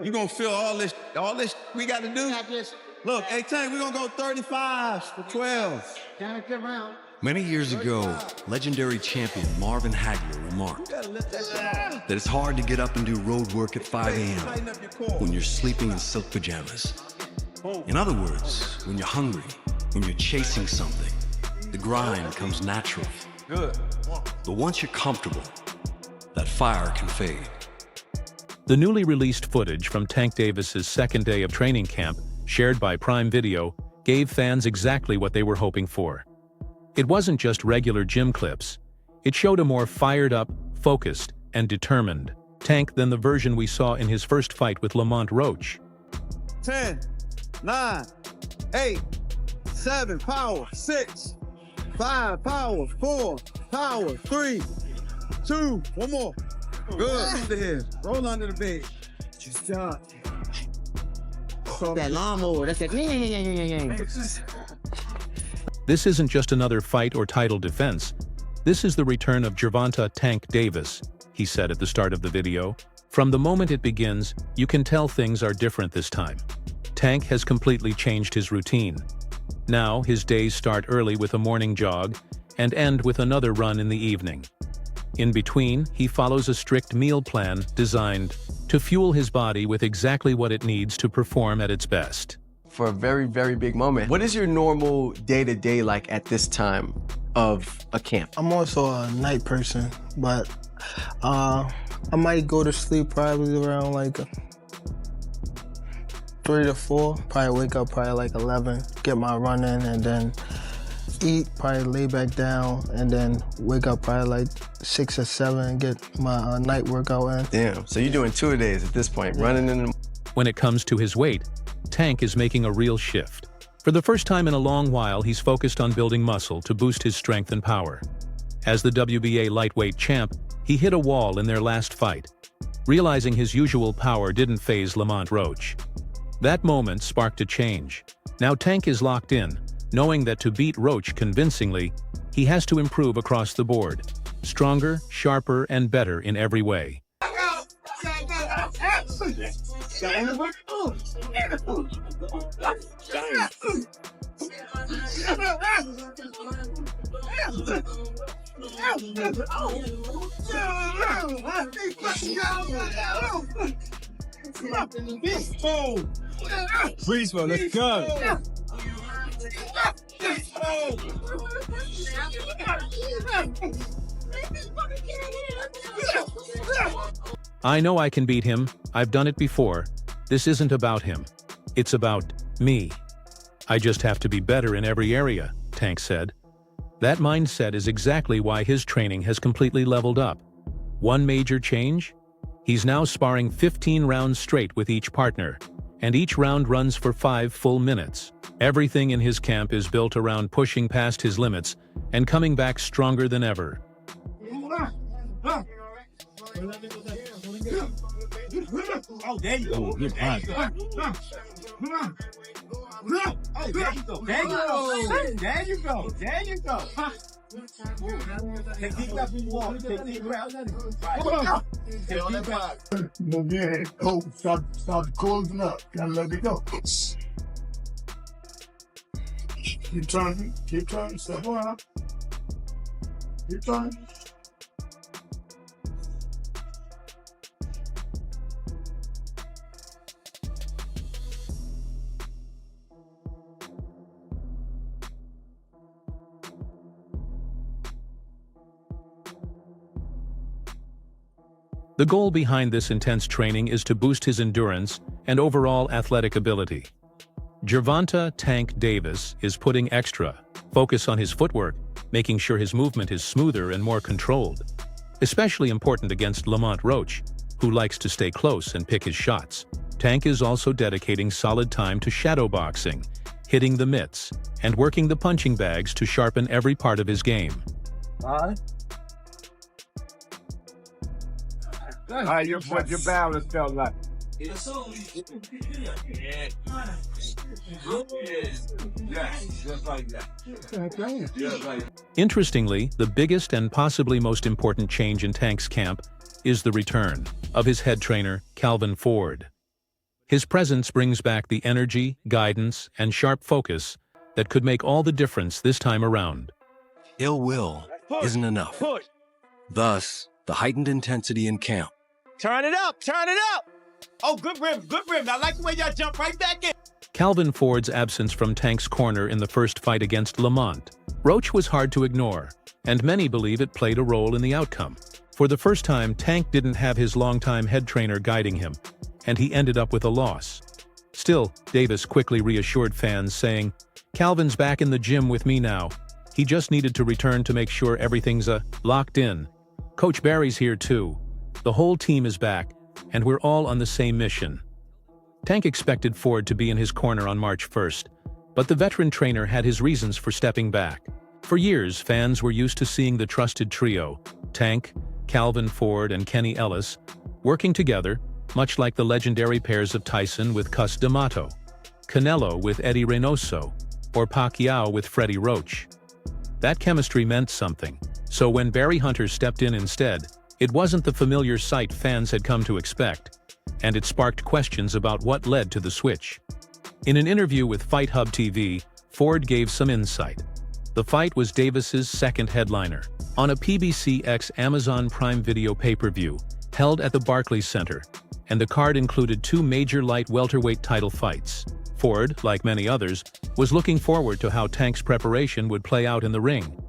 You gonna feel all this we got to do? Look, hey, Tank, we're gonna go 35 for 12. Many years ago, legendary champion Marvin Hagler remarked that it's hard to get up and do road work at 5 a.m. when you're sleeping in silk pajamas. In other words, when you're hungry, when you're chasing something, the grind comes natural. Good. But once you're comfortable, that fire can fade. The newly released footage from Tank Davis's second day of training camp, shared by Prime Video, gave fans exactly what they were hoping for. It wasn't just regular gym clips. It showed a more fired-up, focused, and determined Tank than the version we saw in his first fight with Lamont Roach. 10, 9, 8, 7, power, 6, 5, power, 4, power, 3, 2, one more. Good. Under here. Roll under the bed. Just jump. That lawnmower, that's that. This isn't just another fight or title defense. This is the return of Gervonta "Tank" Davis, he said at the start of the video. From the moment it begins, you can tell things are different this time. Tank has completely changed his routine. Now, his days start early with a morning jog and end with another run in the evening. In between, he follows a strict meal plan designed to fuel his body with exactly what it needs to perform at its best. For a very, very big moment. What is your normal day-to-day like at this time of a camp? I'm also a night person, but I might go to sleep probably around like 3 to 4. Probably wake up probably like 11, get my run in, and then eat, probably lay back down, and then wake up probably like 6 or 7 and get my night workout in. Damn, so you're doing 2-a-days at this point, running in the... When it comes to his weight, Tank is making a real shift. For the first time in a long while, he's focused on building muscle to boost his strength and power. As the WBA lightweight champ, he hit a wall in their last fight, realizing his usual power didn't faze Lamont Roach. That moment sparked a change. Now Tank is locked in, knowing that to beat Roach convincingly, he has to improve across the board. Stronger, sharper, and better in every way. Please, bro, let's go. I know I can beat him. I've done it before. This isn't about him. It's about me. I just have to be better in every area, Tank said. That mindset is exactly why his training has completely leveled up. One major change? He's now sparring 15 rounds straight with each partner, and each round runs for 5 full minutes. Everything in his camp is built around pushing past his limits and coming back stronger than ever. Oh, there you go. Good pass. Oh, there you go. There you go. There you go. There you go. Take deep breath when you walk. Take deep breath. Take deep breath. Move your head. Oh, start closing up. Gotta let it go. Keep turning. Keep turning. Step around. Keep turning. The goal behind this intense training is to boost his endurance and overall athletic ability. Gervonta "Tank" Davis is putting extra focus on his footwork, making sure his movement is smoother and more controlled. Especially important against Lamont Roach, who likes to stay close and pick his shots. Tank is also dedicating solid time to shadow boxing, hitting the mitts, and working the punching bags to sharpen every part of his game. How your balance felt like? Interestingly, the biggest and possibly most important change in Tank's camp is the return of his head trainer, Calvin Ford. His presence brings back the energy, guidance, and sharp focus that could make all the difference this time around. Ill will isn't enough. Thus, the heightened intensity in camp. Turn it up, turn it up. Oh, good rim. I like the way y'all jump right back in. Calvin Ford's absence from Tank's corner in the first fight against Lamont Roach was hard to ignore, and many believe it played a role in the outcome. For the first time, Tank didn't have his longtime head trainer guiding him, and he ended up with a loss. Still, Davis quickly reassured fans, saying, "Calvin's back in the gym with me now. He just needed to return to make sure everything's locked in. Coach Barry's here too. The whole team is back, and we're all on the same mission." Tank expected Ford to be in his corner on March 1st, but the veteran trainer had his reasons for stepping back. For years, fans were used to seeing the trusted trio, Tank, Calvin Ford, and Kenny Ellis, working together, much like the legendary pairs of Tyson with Cus D'Amato, Canelo with Eddie Reynoso, or Pacquiao with Freddie Roach. That chemistry meant something, so when Barry Hunter stepped in instead, it wasn't the familiar sight fans had come to expect, and it sparked questions about what led to the switch. In an interview with Fight Hub TV, Ford gave some insight. The fight was Davis's second headliner, on a PBC-X Amazon Prime Video pay-per-view, held at the Barclays Center, and the card included two major light welterweight title fights. Ford, like many others, was looking forward to how Tank's preparation would play out in the ring.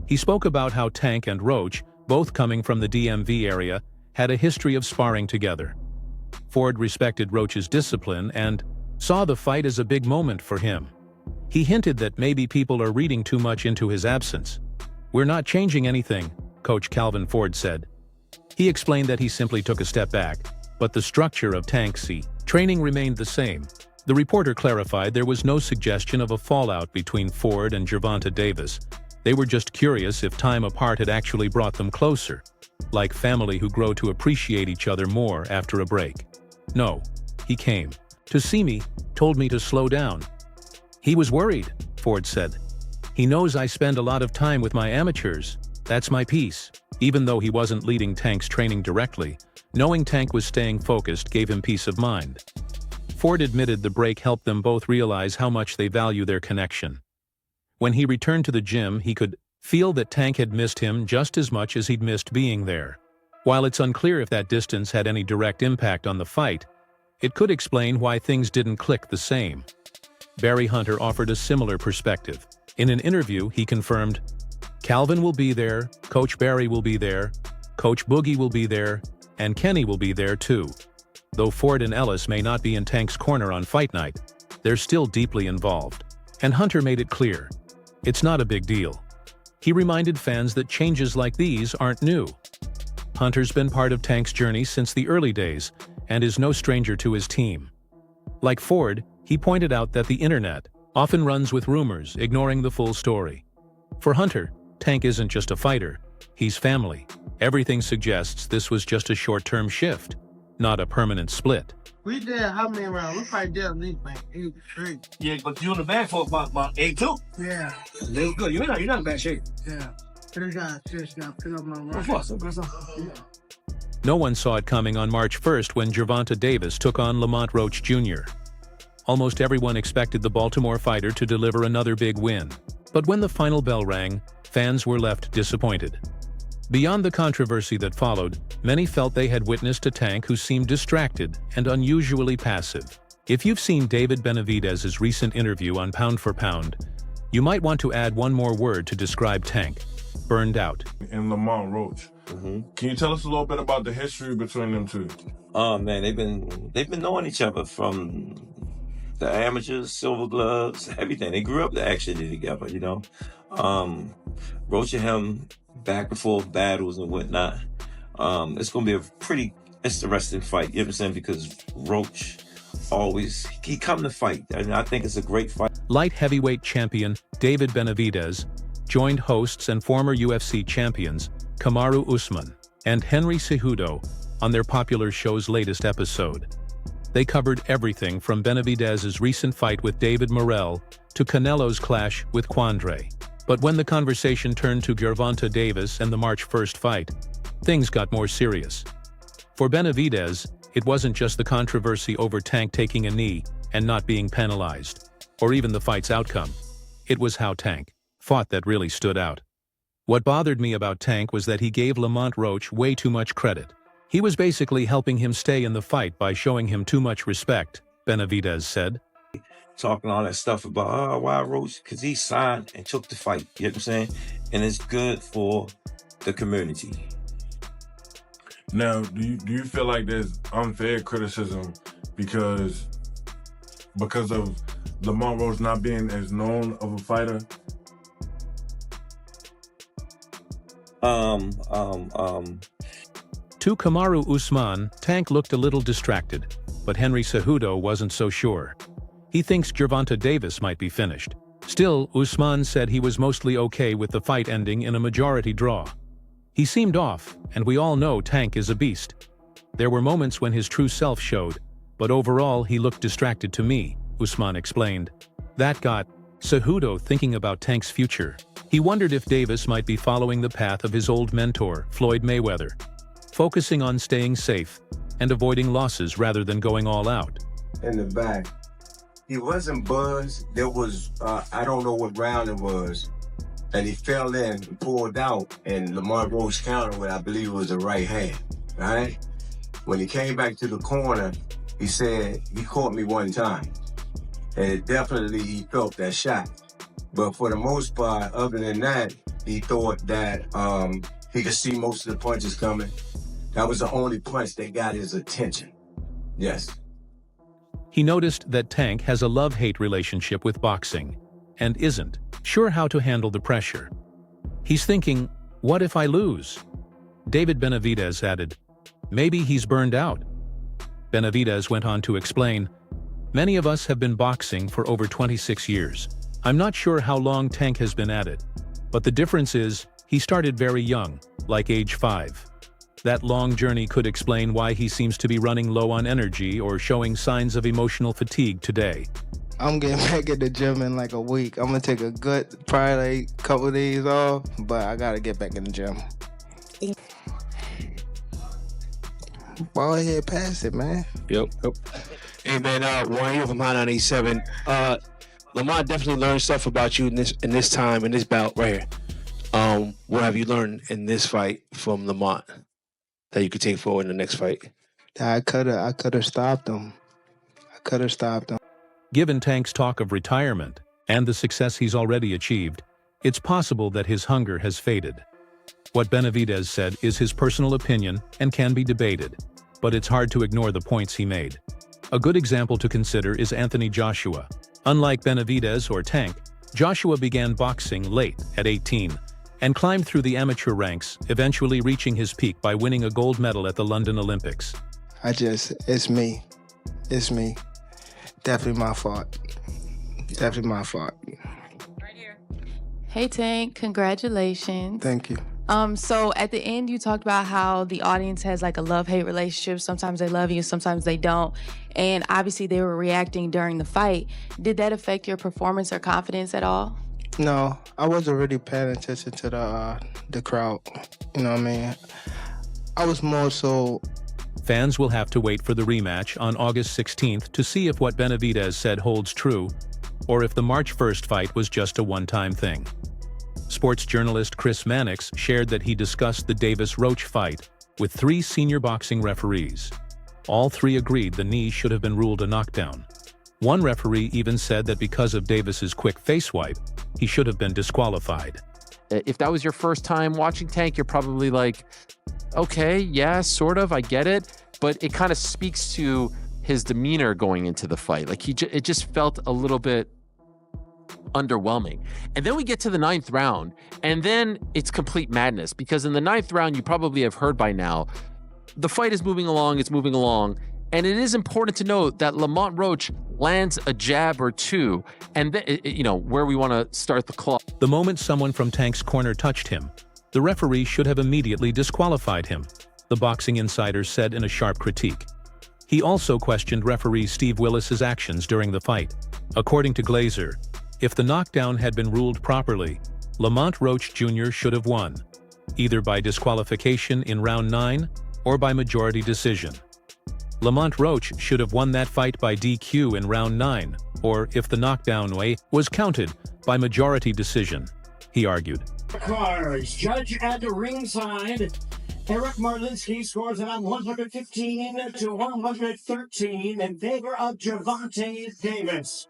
He spoke about how Tank and Roach, both coming from the DMV area, had a history of sparring together. Ford respected Roach's discipline and saw the fight as a big moment for him. He hinted that maybe people are reading too much into his absence. "We're not changing anything," Coach Calvin Ford said. He explained that he simply took a step back, but the structure of Tank's training remained the same. The reporter clarified there was no suggestion of a fallout between Ford and Gervonta Davis. They were just curious if time apart had actually brought them closer, like family who grow to appreciate each other more after a break. "No, he came to see me, told me to slow down. He was worried," Ford said. "He knows I spend a lot of time with my amateurs. That's my piece." Even though he wasn't leading Tank's training directly, knowing Tank was staying focused gave him peace of mind. Ford admitted the break helped them both realize how much they value their connection. When he returned to the gym, he could feel that Tank had missed him just as much as he'd missed being there. While it's unclear if that distance had any direct impact on the fight, it could explain why things didn't click the same. Barry Hunter offered a similar perspective. In an interview, he confirmed, "Calvin will be there, Coach Barry will be there, Coach Boogie will be there, and Kenny will be there too." Though Ford and Ellis may not be in Tank's corner on fight night, they're still deeply involved. And Hunter made it clear, it's not a big deal. He reminded fans that changes like these aren't new. Hunter's been part of Tank's journey since the early days and is no stranger to his team. Like Ford, he pointed out that the internet often runs with rumors, ignoring the full story. For Hunter, Tank isn't just a fighter, he's family. Everything suggests this was just a short-term shift, not a permanent split. We did how many rounds? We probably did at least like 8 straight. Yeah, but you in the bag for about 8-2. Yeah, That was good. You're not in bad shape. yeah. Just got to pick up my Of run. course. No one saw it coming on March 1st when Gervonta Davis took on Lamont Roach Jr. Almost everyone expected the Baltimore fighter to deliver another big win. But when the final bell rang, fans were left disappointed. Beyond the controversy that followed, many felt they had witnessed a Tank who seemed distracted and unusually passive. If you've seen David Benavidez's recent interview on Pound for Pound, you might want to add one more word to describe Tank: burned out. And Lamont Roach. Can you tell us a little bit about the history between them two? Oh man, they've been knowing each other from the amateurs, silver gloves, everything. They grew up actually together, you know. Roach and him back and forth battles and whatnot. It's gonna be a pretty interesting fight, you know what I'm saying? Because Roach he come to fight, and I think it's a great fight. Light heavyweight champion David Benavidez joined hosts and former UFC champions Kamaru Usman and Henry Cejudo on their popular show's latest episode. They covered everything from Benavidez's recent fight with David Morrell to Canelo's clash with Quandre. But when the conversation turned to Gervonta Davis and the March 1st fight, things got more serious. For Benavidez, it wasn't just the controversy over Tank taking a knee and not being penalized, or even the fight's outcome. It was how Tank fought that really stood out. What bothered me about Tank was that he gave Lamont Roach way too much credit. He was basically helping him stay in the fight by showing him too much respect, Benavidez said. Talking all that stuff about, why Roach? Because he signed and took the fight. You know what I'm saying? And it's good for the community. Now, do you feel like there's unfair criticism because of Lamont Roach not being as known of a fighter? To Kamaru Usman, Tank looked a little distracted, but Henry Cejudo wasn't so sure. He thinks Gervonta Davis might be finished. Still, Usman said he was mostly okay with the fight ending in a majority draw. He seemed off, and we all know Tank is a beast. There were moments when his true self showed, but overall he looked distracted to me, Usman explained. That got Cejudo thinking about Tank's future. He wondered if Davis might be following the path of his old mentor, Floyd Mayweather, focusing on staying safe and avoiding losses rather than going all out. In the back, he wasn't buzzed. There was, I don't know what round it was, and he fell in and pulled out, and Lamont Roach countered with, I believe it was a right hand, all right? When he came back to the corner, he said, he caught me one time. And definitely he felt that shot. But for the most part, other than that, he thought that he could see most of the punches coming. That was the only punch that got his attention. Yes. He noticed that Tank has a love-hate relationship with boxing and isn't sure how to handle the pressure. He's thinking, what if I lose? David Benavidez added, maybe he's burned out. Benavidez went on to explain, many of us have been boxing for over 26 years. I'm not sure how long Tank has been at it, but the difference is he started very young, like age 5. That long journey could explain why he seems to be running low on energy or showing signs of emotional fatigue today. I'm getting back at the gym in like a week. I'm gonna take a good, probably like a couple of days off, but I gotta get back in the gym. Ball ahead, pass it, man. Yep. Hey man, Warren here from High 97. Lamont definitely learned stuff about you in this time, in this bout right here. What have you learned in this fight from Lamont that you could take forward in the next fight? I could have stopped him. Given Tank's talk of retirement and the success he's already achieved, it's possible that his hunger has faded. What Benavidez said is his personal opinion and can be debated, but it's hard to ignore the points he made. A good example to consider is Anthony Joshua. Unlike Benavidez or Tank, Joshua began boxing late at 18 and climbed through the amateur ranks, eventually reaching his peak by winning a gold medal at the London Olympics. It's me. Definitely my fault. Right here. Hey Tank, congratulations. Thank you. So at the end, you talked about how the audience has like a love-hate relationship. Sometimes they love you, sometimes they don't. And obviously they were reacting during the fight. Did that affect your performance or confidence at all? No, I wasn't really paying attention to the crowd. You know what I mean? I was more so... Fans will have to wait for the rematch on August 16th to see if what Benavidez said holds true, or if the March 1st fight was just a one-time thing. Sports journalist Chris Mannix shared that he discussed the Davis-Roach fight with 3 senior boxing referees. All 3 agreed the knee should have been ruled a knockdown. One referee even said that because of Davis's quick face wipe, he should have been disqualified. If that was your first time watching Tank, you're probably like, okay, yeah, sort of, I get it. But it kind of speaks to his demeanor going into the fight. Like it just felt a little bit underwhelming. And then we get to the 9th round, and then it's complete madness, because in the 9th round, you probably have heard by now, the fight is moving along, and it is important to note that Lamont Roach lands a jab or two, and where we want to start the clock. The moment someone from Tank's corner touched him, the referee should have immediately disqualified him, the Boxing Insider said in a sharp critique. He also questioned referee Steve Willis's actions during the fight. According to Glazer, if the knockdown had been ruled properly, Lamont Roach Jr. should have won, either by disqualification in round 9 or by majority decision. Lamont Roach should have won that fight by DQ in round 9, or if the knockdown way was counted, by majority decision, he argued. Cards, judge at the ringside. Eric Marlinski scores it on 115 to 113 in favor of Gervonta Davis.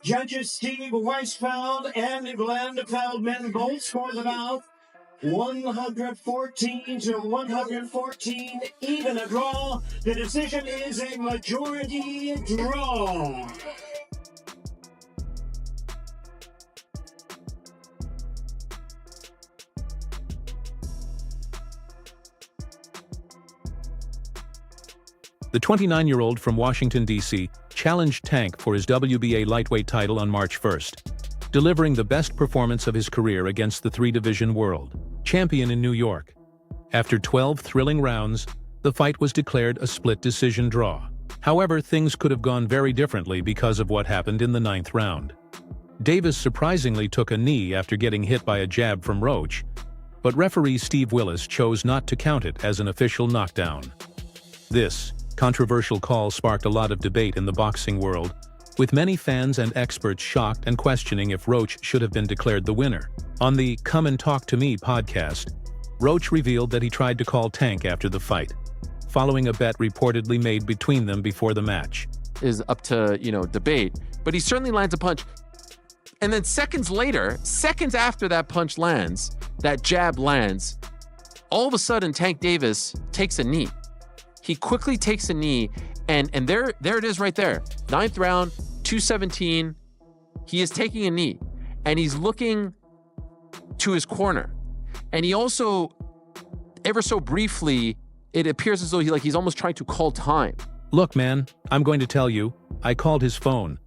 Judges Steve Weisfeld and Glenn Feldman both scored it out 114 to 114, even a draw. The decision is a majority draw. The 29-year-old from Washington, D.C., challenged Tank for his WBA lightweight title on March 1st, delivering the best performance of his career against the three-division world champion in New York. After 12 thrilling rounds, the fight was declared a split decision draw. However, things could have gone very differently because of what happened in the 9th round. Davis surprisingly took a knee after getting hit by a jab from Roach, but referee Steve Willis chose not to count it as an official knockdown. This controversial call sparked a lot of debate in the boxing world, with many fans and experts shocked and questioning if Roach should have been declared the winner. On the Come and Talk to Me podcast, Roach revealed that he tried to call Tank after the fight, following a bet reportedly made between them before the match. Is up to, debate, but he certainly lands a punch. And then seconds later, seconds after that punch lands, that jab lands, all of a sudden Tank Davis takes a knee. He quickly takes a knee, and there it is right there. 9th round, 217. He is taking a knee, and he's looking to his corner. And he also, ever so briefly, it appears as though he's almost trying to call time. Look, man, I'm going to tell you, I called his phone,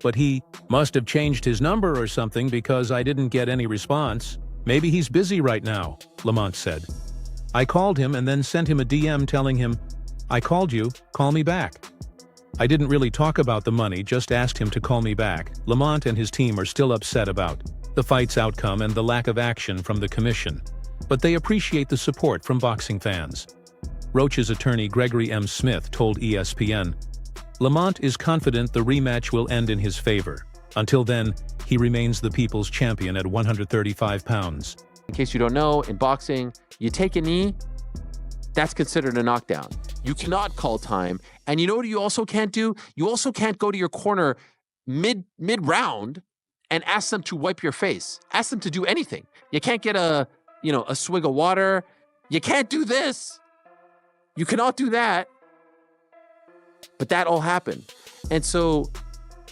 but he must have changed his number or something because I didn't get any response. Maybe he's busy right now, Lamont said. I called him and then sent him a DM telling him, I called you, call me back. I didn't really talk about the money, just asked him to call me back. Lamont and his team are still upset about the fight's outcome and the lack of action from the commission, but they appreciate the support from boxing fans. Roach's attorney Gregory M. Smith told ESPN, Lamont is confident the rematch will end in his favor. Until then, he remains the people's champion at 135 pounds. In case you don't know, in boxing, you take a knee, that's considered a knockdown. You cannot call time. And you know what you also can't do? You also can't go to your corner mid-round and ask them to wipe your face. Ask them to do anything. You can't get a swig of water. You can't do this. You cannot do that. But that all happened. And so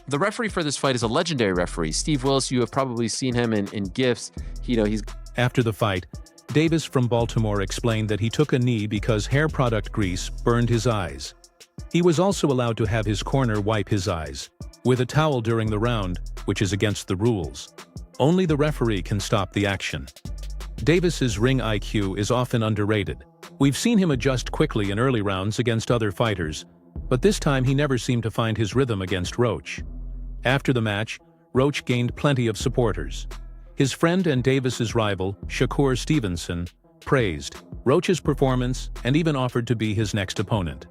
the referee for this fight is a legendary referee. Steve Willis, you have probably seen him in GIFs. He's... After the fight, Davis from Baltimore explained that he took a knee because hair product grease burned his eyes. He was also allowed to have his corner wipe his eyes with a towel during the round, which is against the rules. Only the referee can stop the action. Davis's ring IQ is often underrated. We've seen him adjust quickly in early rounds against other fighters, but this time he never seemed to find his rhythm against Roach. After the match, Roach gained plenty of supporters. His friend and Davis's rival, Shakur Stevenson, praised Roach's performance and even offered to be his next opponent.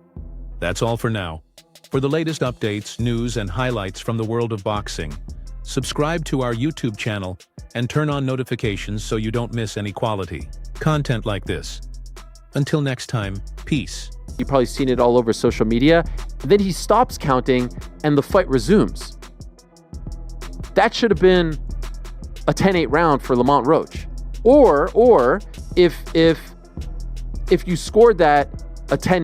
That's all for now. For the latest updates, news, and highlights from the world of boxing, subscribe to our YouTube channel and turn on notifications so you don't miss any quality content like this. Until next time, peace. You've probably seen it all over social media. Then he stops counting and the fight resumes. That should have been a 10-8 round for Lamont Roach. Or if you scored that a 10